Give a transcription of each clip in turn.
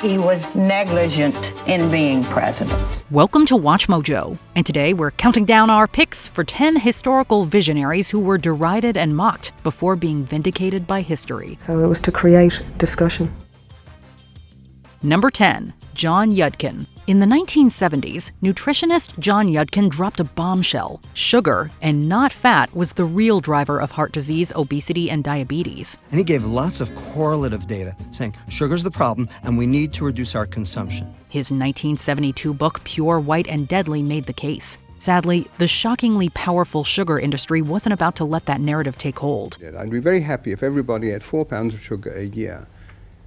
He was negligent in being president. Welcome to Watch Mojo, and today we're counting down our picks for 10 historical visionaries who were derided and mocked before being vindicated by history. So it was to create discussion. Number 10. John Yudkin. In the 1970s, nutritionist John Yudkin dropped a bombshell. Sugar, and not fat, was the real driver of heart disease, obesity, and diabetes. And he gave lots of correlative data saying sugar's the problem and we need to reduce our consumption. His 1972 book, Pure, White, and Deadly, made the case. Sadly, the shockingly powerful sugar industry wasn't about to let that narrative take hold. I'd be very happy if everybody ate 4 pounds of sugar a year.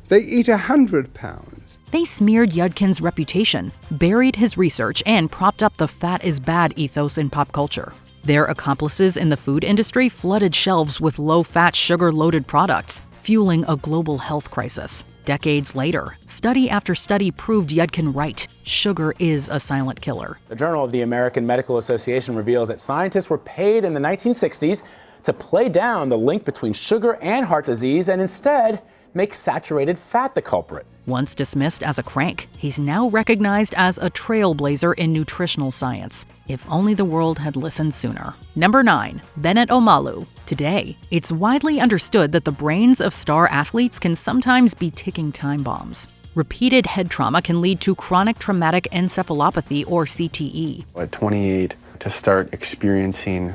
They eat 100 pounds. They smeared Yudkin's reputation, buried his research, and propped up the fat is bad ethos in pop culture. Their accomplices in the food industry flooded shelves with low-fat, sugar-loaded products, fueling a global health crisis. Decades later, study after study proved Yudkin right. Sugar is a silent killer. The Journal of the American Medical Association reveals that scientists were paid in the 1960s to play down the link between sugar and heart disease and instead make saturated fat the culprit. Once dismissed as a crank, he's now recognized as a trailblazer in nutritional science. If only the world had listened sooner. Number 9. Bennet Omalu. Today, it's widely understood that the brains of star athletes can sometimes be ticking time bombs. Repeated head trauma can lead to chronic traumatic encephalopathy, or CTE. At 28, to start experiencing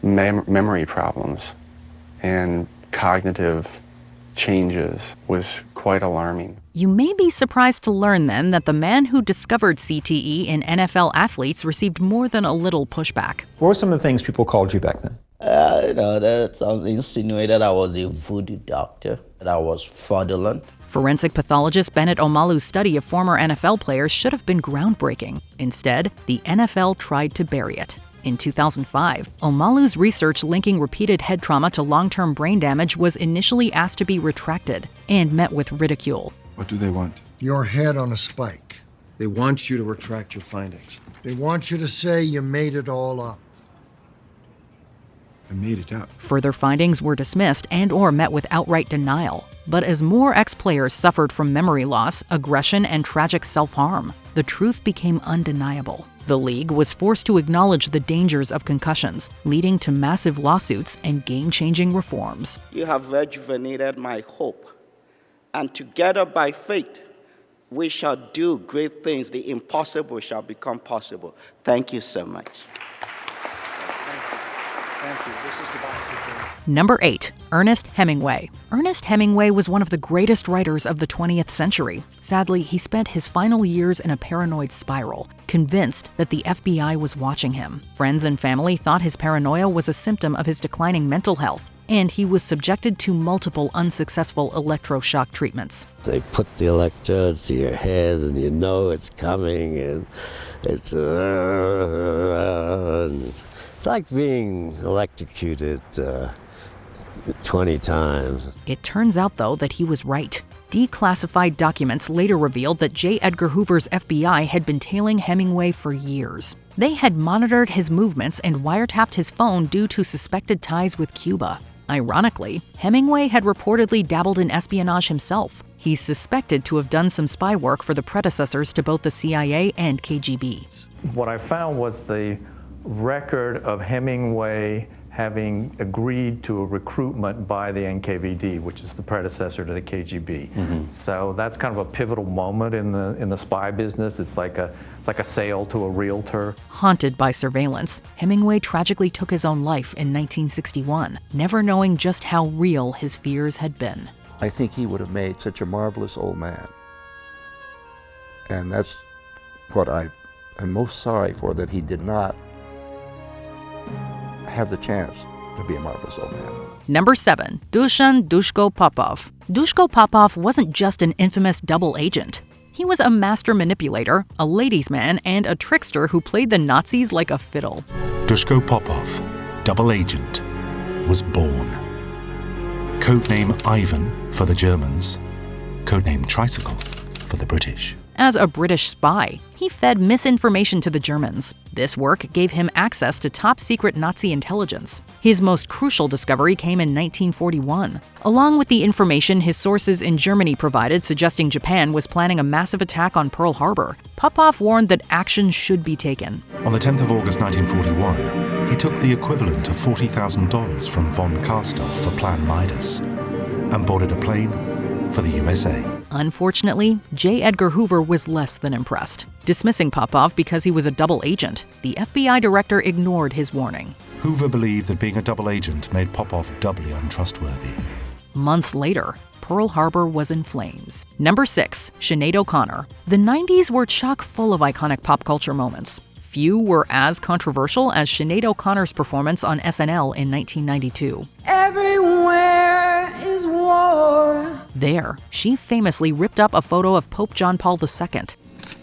memory problems and cognitive changes was quite alarming. You may be surprised to learn then that the man who discovered CTE in NFL athletes received more than a little pushback. What were some of the things people called you back then? That insinuated I was a voodoo doctor, that I was fraudulent. Forensic pathologist Bennet Omalu's study of former NFL players should have been groundbreaking. Instead, the NFL tried to bury it. In 2005, Omalu's research linking repeated head trauma to long-term brain damage was initially asked to be retracted and met with ridicule. What do they want? Your head on a spike. They want you to retract your findings. They want you to say you made it all up. I made it up. Further findings were dismissed and/or met with outright denial. But as more ex-players suffered from memory loss, aggression, and tragic self-harm, the truth became undeniable. The league was forced to acknowledge the dangers of concussions, leading to massive lawsuits and game-changing reforms. You have rejuvenated my hope, and together by faith, we shall do great things. The impossible shall become possible. Thank you so much. Thank you. This is the box. Number 8. Ernest Hemingway. Ernest Hemingway was one of the greatest writers of the 20th century. Sadly, he spent his final years in a paranoid spiral, convinced that the FBI was watching him. Friends and family thought his paranoia was a symptom of his declining mental health, and he was subjected to multiple unsuccessful electroshock treatments. They put the electrodes to your head and you know it's coming, and it's like being electrocuted 20 times. It turns out, though, that he was right. Declassified documents later revealed that J. Edgar Hoover's FBI had been tailing Hemingway for years. They had monitored his movements and wiretapped his phone due to suspected ties with Cuba. Ironically, Hemingway had reportedly dabbled in espionage himself. He's suspected to have done some spy work for the predecessors to both the CIA and KGB. What I found was the record of Hemingway having agreed to a recruitment by the NKVD, which is the predecessor to the KGB. Mm-hmm. So that's kind of a pivotal moment in the spy business. It's like a sale to a realtor. Haunted by surveillance, Hemingway tragically took his own life in 1961, never knowing just how real his fears had been. I think he would have made such a marvelous old man. And that's what I am most sorry for, that he did not have the chance to be a marvelous old man. Number 7. Dusan Dushko Popov. Dushko Popov wasn't just an infamous double agent. He was a master manipulator, a ladies' man, and a trickster who played the Nazis like a fiddle. Dushko Popov, double agent, was born. Codename Ivan for the Germans, codename Tricycle for the British. As a British spy, he fed misinformation to the Germans. This work gave him access to top-secret Nazi intelligence. His most crucial discovery came in 1941. Along with the information his sources in Germany provided suggesting Japan was planning a massive attack on Pearl Harbor, Popov warned that action should be taken. On the 10th of August 1941, he took the equivalent of $40,000 from von Karstoff for Plan Midas and boarded a plane for the USA. Unfortunately, J. Edgar Hoover was less than impressed. Dismissing Popov because he was a double agent, the FBI director ignored his warning. Hoover believed that being a double agent made Popov doubly untrustworthy. Months later, Pearl Harbor was in flames. Number 6, Sinéad O'Connor. The 90s were chock full of iconic pop culture moments. Few were as controversial as Sinéad O'Connor's performance on SNL in 1992. Everywhere is war. There, she famously ripped up a photo of Pope John Paul II.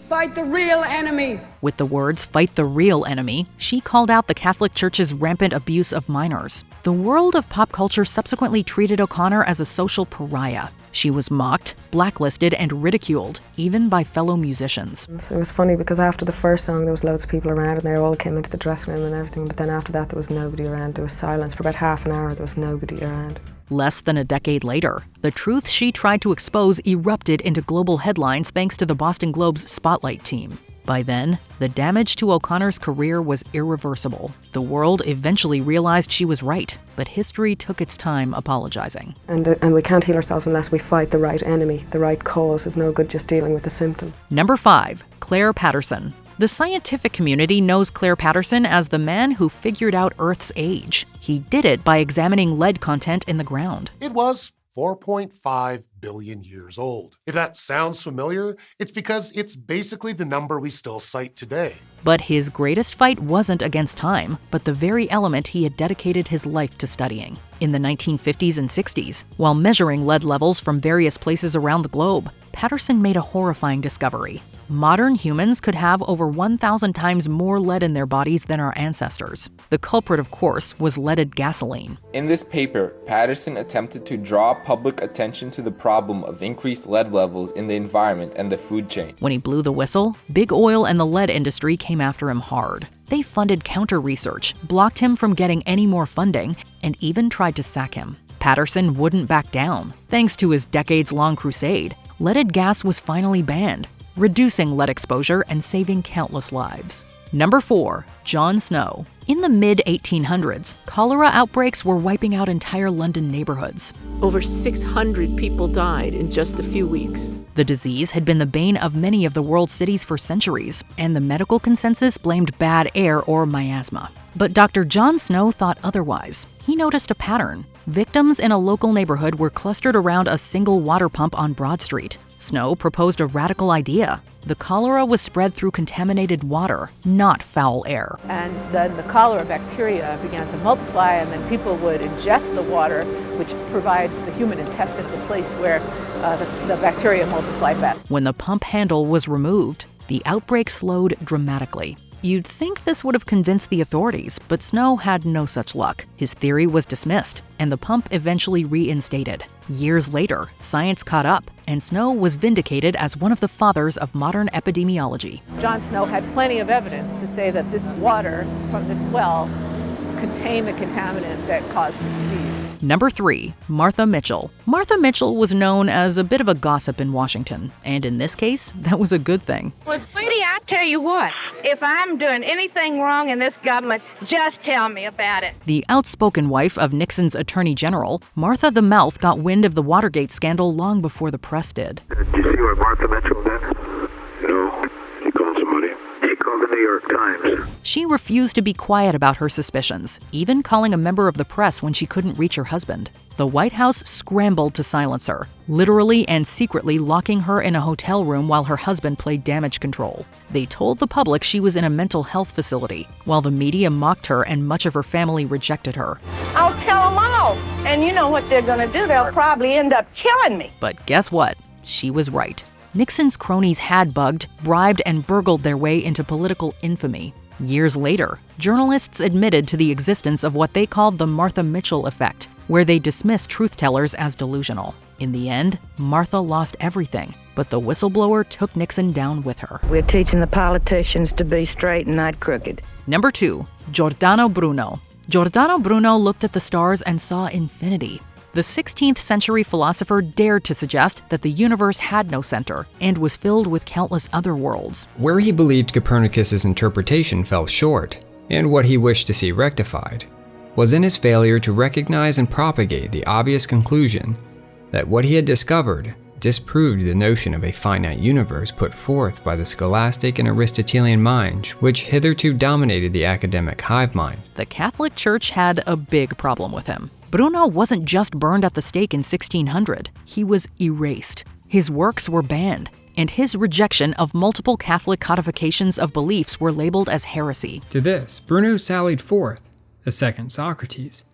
Fight the real enemy. With the words, "Fight the real enemy," she called out the Catholic Church's rampant abuse of minors. The world of pop culture subsequently treated O'Connor as a social pariah. She was mocked, blacklisted, and ridiculed, even by fellow musicians. It was funny because after the first song there was loads of people around and they all came into the dressing room and everything, but then after that there was nobody around. There was silence for about half an hour. There was nobody around. Less than a decade later, the truth she tried to expose erupted into global headlines thanks to the Boston Globe's Spotlight team. By then, the damage to O'Connor's career was irreversible. The world eventually realized she was right, but history took its time apologizing. And we can't heal ourselves unless we fight the right enemy, the right cause. It's no good just dealing with the symptom. Number 5, Claire Patterson. The scientific community knows Claire Patterson as the man who figured out Earth's age. He did it by examining lead content in the ground. It was 4.5 billion years old. If that sounds familiar, it's because it's basically the number we still cite today. But his greatest fight wasn't against time, but the very element he had dedicated his life to studying. In the 1950s and 60s, while measuring lead levels from various places around the globe, Patterson made a horrifying discovery. Modern humans could have over 1,000 times more lead in their bodies than our ancestors. The culprit, of course, was leaded gasoline. In this paper, Patterson attempted to draw public attention to the problem of increased lead levels in the environment and the food chain. When he blew the whistle, big oil and the lead industry came after him hard. They funded counter-research, blocked him from getting any more funding, and even tried to sack him. Patterson wouldn't back down. Thanks to his decades-long crusade, leaded gas was finally banned, reducing lead exposure and saving countless lives. Number 4, John Snow. In the mid-1800s, cholera outbreaks were wiping out entire London neighborhoods. Over 600 people died in just a few weeks. The disease had been the bane of many of the world's cities for centuries, and the medical consensus blamed bad air or miasma. But Dr. John Snow thought otherwise. He noticed a pattern. Victims in a local neighborhood were clustered around a single water pump on Broad Street. Snow proposed a radical idea. The cholera was spread through contaminated water, not foul air. And then the cholera bacteria began to multiply, and then people would ingest the water, which provides the human intestine the place where the bacteria multiply best. When the pump handle was removed, the outbreak slowed dramatically. You'd think this would have convinced the authorities, but Snow had no such luck. His theory was dismissed, and the pump eventually reinstated. Years later, science caught up, and Snow was vindicated as one of the fathers of modern epidemiology. John Snow had plenty of evidence to say that this water from this well contained the contaminant that caused the disease. Number 3, Martha Mitchell. Martha Mitchell was known as a bit of a gossip in Washington, and in this case, that was a good thing. Well, sweetie, I tell you what, if I'm doing anything wrong in this government, just tell me about it. The outspoken wife of Nixon's Attorney General, Martha the Mouth got wind of the Watergate scandal long before the press did. Did you see what Martha Mitchell did? No. She called somebody. She called the New York Times. She refused to be quiet about her suspicions, even calling a member of the press when she couldn't reach her husband. The White House scrambled to silence her, literally and secretly locking her in a hotel room while her husband played damage control. They told the public she was in a mental health facility, while the media mocked her and much of her family rejected her. I'll tell them all, and you know what they're going to do. They'll probably end up killing me. But guess what? She was right. Nixon's cronies had bugged, bribed, and burgled their way into political infamy. Years later, journalists admitted to the existence of what they called the Martha Mitchell effect, where they dismissed truth-tellers as delusional. In the end, Martha lost everything, but the whistleblower took Nixon down with her. We're teaching the politicians to be straight and not crooked. Number 2, Giordano Bruno. Giordano Bruno looked at the stars and saw infinity. The 16th century philosopher dared to suggest that the universe had no center and was filled with countless other worlds. Where he believed Copernicus's interpretation fell short, and what he wished to see rectified, was in his failure to recognize and propagate the obvious conclusion that what he had discovered disproved the notion of a finite universe put forth by the scholastic and Aristotelian minds, which hitherto dominated the academic hive mind. The Catholic Church had a big problem with him. Bruno wasn't just burned at the stake in 1600, he was erased. His works were banned, and his rejection of multiple Catholic codifications of beliefs were labeled as heresy. To this, Bruno sallied forth, a second Socrates,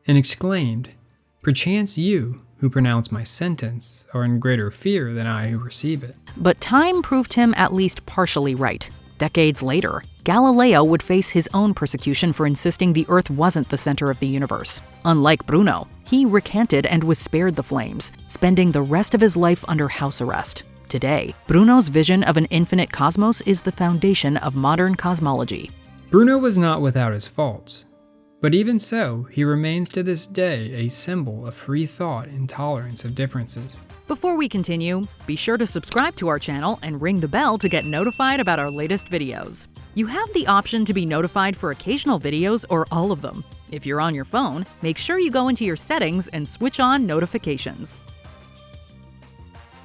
and exclaimed, "Perchance you, who pronounce my sentence, are in greater fear than I who receive it." But time proved him at least partially right. Decades later, Galileo would face his own persecution for insisting the Earth wasn't the center of the universe. Unlike Bruno, he recanted and was spared the flames, spending the rest of his life under house arrest. Today, Bruno's vision of an infinite cosmos is the foundation of modern cosmology. Bruno was not without his faults, but even so, he remains to this day a symbol of free thought and tolerance of differences. Before we continue, be sure to subscribe to our channel and ring the bell to get notified about our latest videos. You have the option to be notified for occasional videos or all of them. If you're on your phone, make sure you go into your settings and switch on notifications.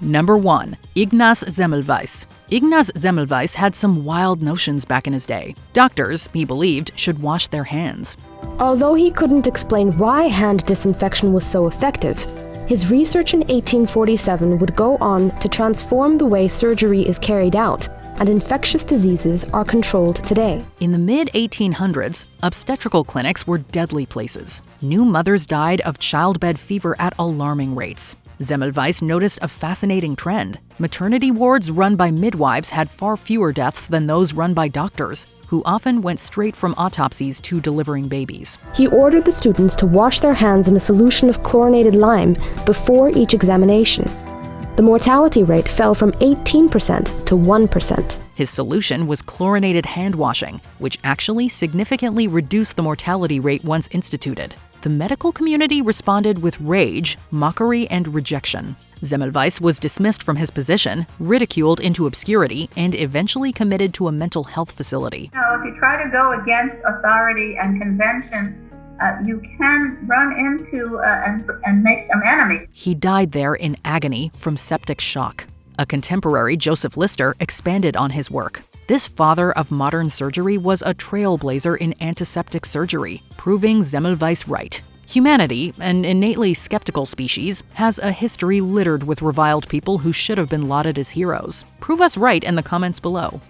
Number 1. Ignaz Semmelweis. Ignaz Semmelweis had some wild notions back in his day. Doctors, he believed, should wash their hands. Although he couldn't explain why hand disinfection was so effective, his research in 1847 would go on to transform the way surgery is carried out, and infectious diseases are controlled today. In the mid-1800s, obstetrical clinics were deadly places. New mothers died of childbed fever at alarming rates. Semmelweis noticed a fascinating trend. Maternity wards run by midwives had far fewer deaths than those run by doctors, who often went straight from autopsies to delivering babies. He ordered the students to wash their hands in a solution of chlorinated lime before each examination. The mortality rate fell from 18% to 1%. His solution was chlorinated hand washing, which actually significantly reduced the mortality rate once instituted. The medical community responded with rage, mockery, and rejection. Semmelweis was dismissed from his position, ridiculed into obscurity, and eventually committed to a mental health facility. If you try to go against authority and convention, you can run into and make some enemies. He died there in agony from septic shock. A contemporary, Joseph Lister, expanded on his work. This father of modern surgery was a trailblazer in antiseptic surgery, proving Semmelweis right. Humanity, an innately skeptical species, has a history littered with reviled people who should have been lauded as heroes. Prove us right in the comments below.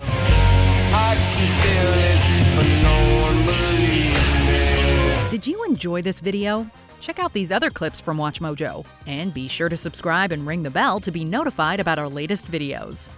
Did you enjoy this video? Check out these other clips from WatchMojo, and be sure to subscribe and ring the bell to be notified about our latest videos.